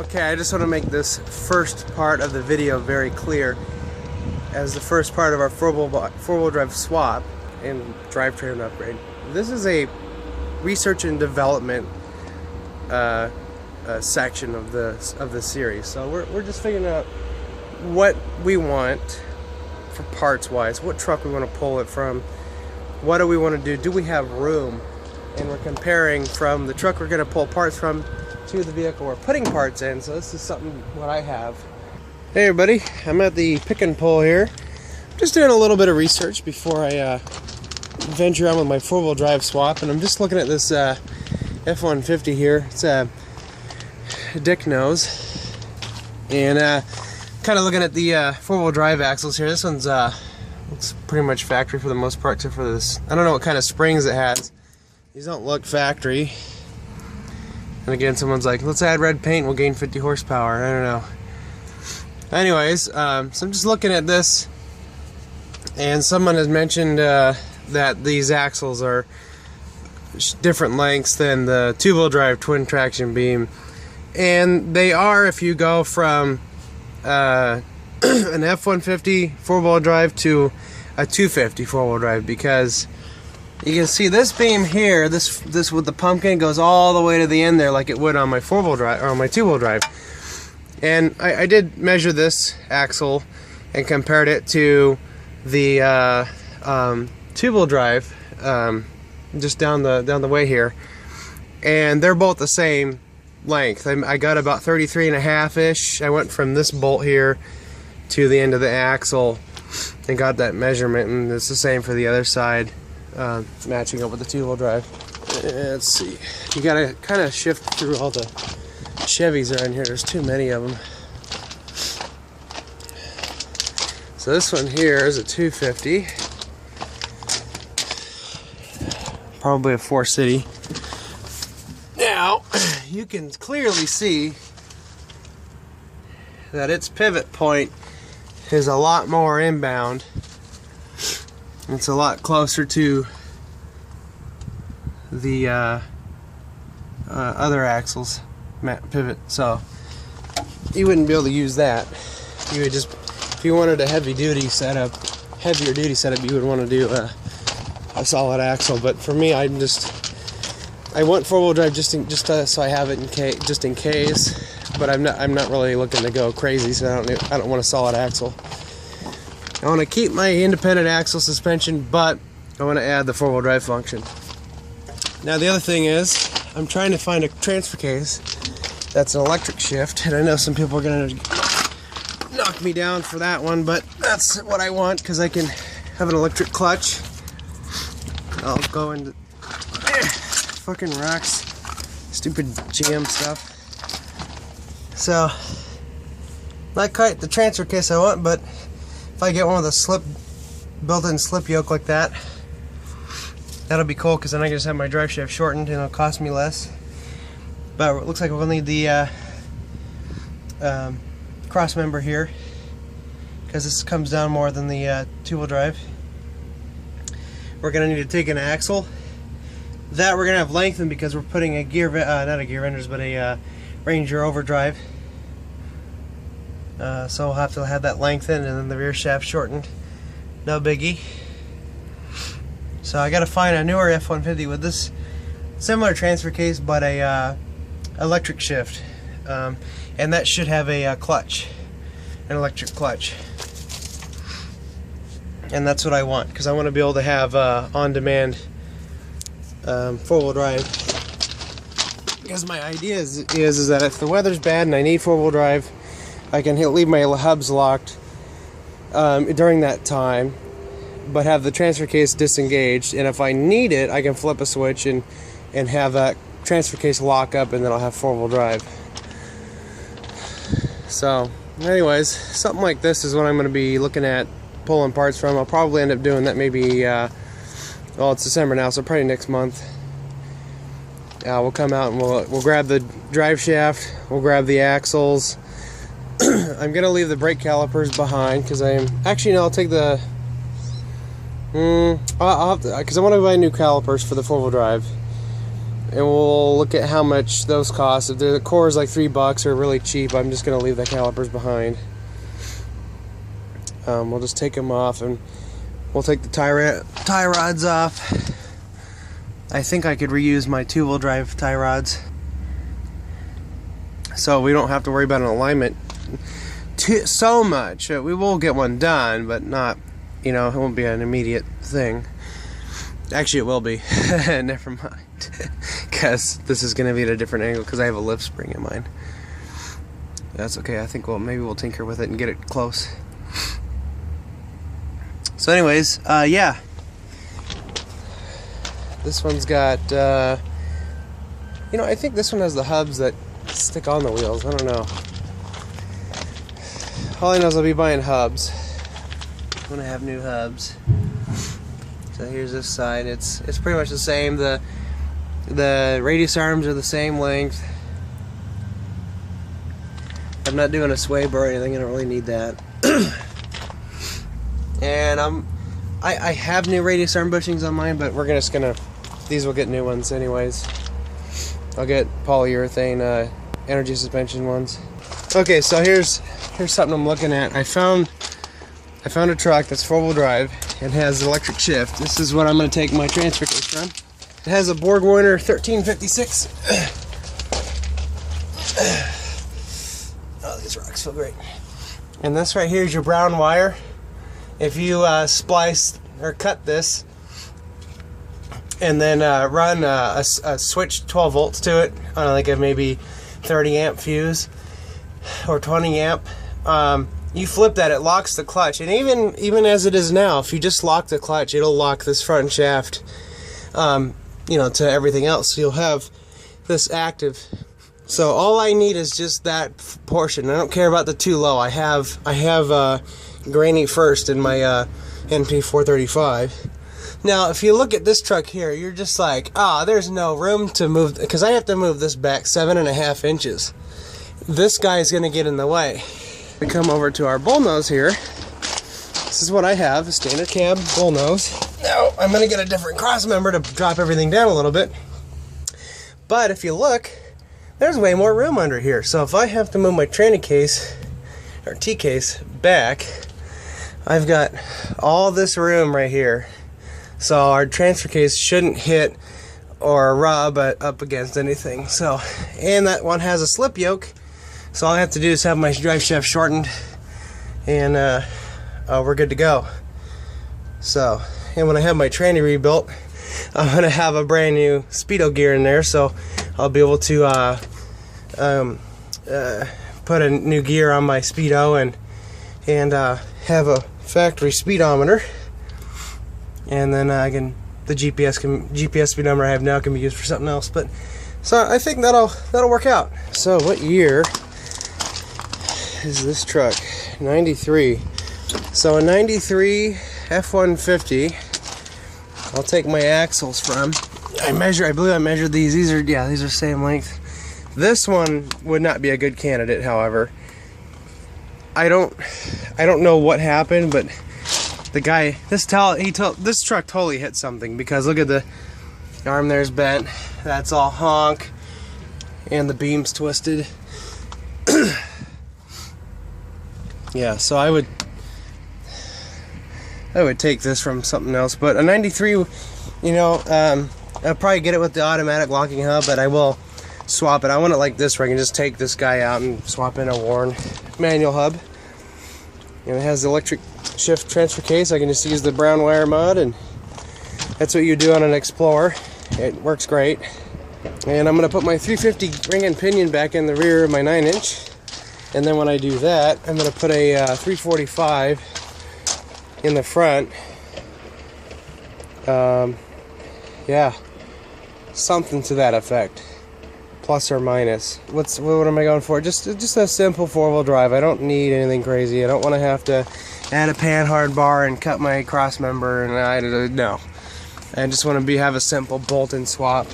Okay, I just want to make this first part of the video very clear as the first part of our four-wheel drive swap and drivetrain upgrade. This is a research and development section of the series. So we're just figuring out what we want for parts wise, what truck we want to pull it from, what do we want to do we have room, and we're comparing from the truck we're going to pull parts from to the vehicle we're putting parts in. So this is something what I have. Hey everybody, I'm at the pick and pull here. Just doing a little bit of research before I venture on with my four-wheel drive swap, and I'm just looking at this F-150 here. It's a dick nose, and kind of looking at the four-wheel drive axles here. This one's looks pretty much factory for the most part, except for this. I don't know what kind of springs it has. These don't look factory. And again, someone's like, let's add red paint, we'll gain 50 horsepower. I don't know. Anyways, so I'm just looking at this, and someone has mentioned that these axles are different lengths than the two-wheel drive twin traction beam. And they are if you go from an F-150 four-wheel drive to a 250 four-wheel drive, because you can see this beam here, this with the pumpkin goes all the way to the end there like it would on my four-wheel drive or on my two-wheel drive. And I did measure this axle and compared it to the two-wheel drive just down the way here, and they're both the same length. I got about 33.5-ish. I went from this bolt here to the end of the axle and got that measurement, and it's the same for the other side, matching up with the two-wheel drive. Let's see, you gotta kind of shift through all the Chevys are in here. There's too many of them. So this one here is a 250, probably a 4-city. Now you can clearly see that its pivot point is a lot more inbound. It's a lot closer to the other axles pivot, so you wouldn't be able to use that. You would just, if you wanted a heavier duty setup, you would want to do a solid axle. But for me, I want four-wheel drive so I have it just in case. But I'm not really looking to go crazy, so I don't want a solid axle. I want to keep my independent axle suspension, but I want to add the four-wheel drive function. Now the other thing is, I'm trying to find a transfer case that's an electric shift, and I know some people are going to knock me down for that one, but that's what I want because I can have an electric clutch. I'll go into fucking rocks, stupid GM stuff. So, not quite the transfer case I want, but if I get one with a built-in slip yoke like that, that'll be cool, because then I can just have my drive shaft shortened and it'll cost me less. But it looks like we'll need the cross member here, because this comes down more than the two-wheel drive. We're going to need to take an axle. That we're going to have lengthened because we're putting a not a gear vendors, but a Ranger overdrive. So we'll have to have that lengthened and then the rear shaft shortened. No biggie. So I got to find a newer F-150 with this similar transfer case, but a electric shift, and that should have a clutch, an electric clutch. And that's what I want, because I want to be able to have on-demand four-wheel drive. Because my idea is that if the weather's bad and I need four-wheel drive, I can leave my hubs locked during that time, but have the transfer case disengaged, and if I need it, I can flip a switch and have that transfer case lock up, and then I'll have four-wheel drive. So anyways, something like this is what I'm going to be looking at pulling parts from. I'll probably end up doing that maybe well, it's December now, so probably next month. We'll come out and we'll grab the drive shaft, we'll grab the axles. I'm gonna leave the brake calipers behind because I'll take the I'll have to, because I want to buy new calipers for the four-wheel drive. and we'll look at how much those cost. If the core is like $3 or really cheap, I'm just gonna leave the calipers behind. We'll just take them off, and we'll take the tie rods off. I think I could reuse my 2-wheel drive tie rods, so we don't have to worry about an alignment so much. We will get one done, but not, you know, it won't be an immediate thing. Actually, it will be. Never mind, because this is going to be at a different angle because I have a lift spring in mine. That's okay. I think maybe we'll tinker with it and get it close. So anyways, yeah. This one's got, you know, I think this one has the hubs that stick on the wheels. I don't know. All I know is I'll be buying hubs. I'm gonna have new hubs. So here's this side. It's pretty much the same. The radius arms are the same length. I'm not doing a sway bar or anything. I don't really need that. And I have new radius arm bushings on mine, but we're just gonna, these will get new ones anyways. I'll get polyurethane energy suspension ones. Okay, so here's something I'm looking at. I found a truck that's 4-wheel drive and has electric shift. This is what I'm gonna take my transfer case from. It has a BorgWarner 1356. Oh, these rocks feel great. And this right here is your brown wire. If you splice or cut this and then run a switch 12 volts to it on like a maybe 30 amp fuse or 20 amp, you flip that, it locks the clutch. And even as it is now, if you just lock the clutch, it'll lock this front shaft, you know, to everything else. So you'll have this active. So all I need is just that portion. I don't care about the too low. I have Granny First in my NP435. Now, if you look at this truck here, you're just like, there's no room to move, because I have to move this back 7.5 inches. This guy is going to get in the way. We come over to our bullnose here. This is what I have, a standard cab bullnose. Now, I'm going to get a different cross member to drop everything down a little bit. But if you look, there's way more room under here. So if I have to move my tranny case, or T-case, back, I've got all this room right here. So our transfer case shouldn't hit or rub up against anything. So, and that one has a slip yoke. So all I have to do is have my drive shaft shortened, and we're good to go. So, and when I have my tranny rebuilt, I'm gonna have a brand new Speedo gear in there, so I'll be able to put a new gear on my Speedo and have a factory speedometer, and then the GPS speedometer I have now can be used for something else. But so I think that'll work out. So what year is this truck? 93. So a 93 F-150. I'll take my axles from. I believe I measured these. These are same length. This one would not be a good candidate, however. I don't know what happened, but the guy, this truck totally hit something, because look at the arm there's bent. That's all honk, and the beam's twisted. Yeah, so I would take this from something else, but a 93, you know, I'll probably get it with the automatic locking hub, but I will swap it. I want it like this, where I can just take this guy out and swap in a Warn manual hub. And it has the electric shift transfer case. I can just use the brown wire mod, and that's what you do on an Explorer. It works great. And I'm going to put my 350 ring and pinion back in the rear of my 9-inch. And then when I do that, I'm going to put a 345 in the front. Yeah, something to that effect, plus or minus. What am I going for? Just a simple 4-wheel drive. I don't need anything crazy. I don't want to have to add a panhard bar and cut my cross member, and no. I just want to have a simple bolt and swap.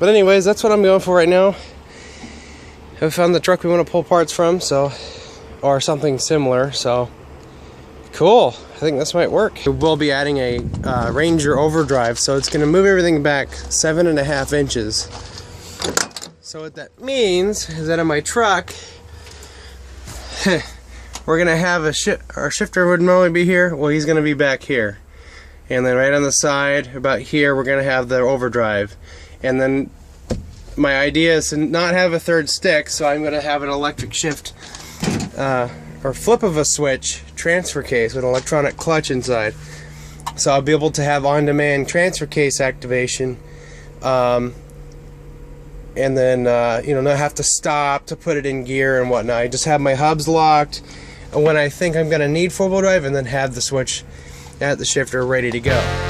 But anyways, that's what I'm going for right now. I found the truck we want to pull parts from, so, or something similar, so cool. think this might work. We'll be adding a Ranger overdrive, so it's going to move everything back 7.5 inches. So what that means is that in my truck, we're going to have our shifter would normally be here. Well, he's going to be back here. And then right on the side, about here, we're going to have the overdrive. And then my idea is to not have a third stick, so I'm going to have an electric shift or flip of a switch transfer case with an electronic clutch inside. So I'll be able to have on-demand transfer case activation, and then not have to stop to put it in gear and whatnot. I just have my hubs locked when I think I'm going to need four-wheel drive, and then have the switch at the shifter ready to go.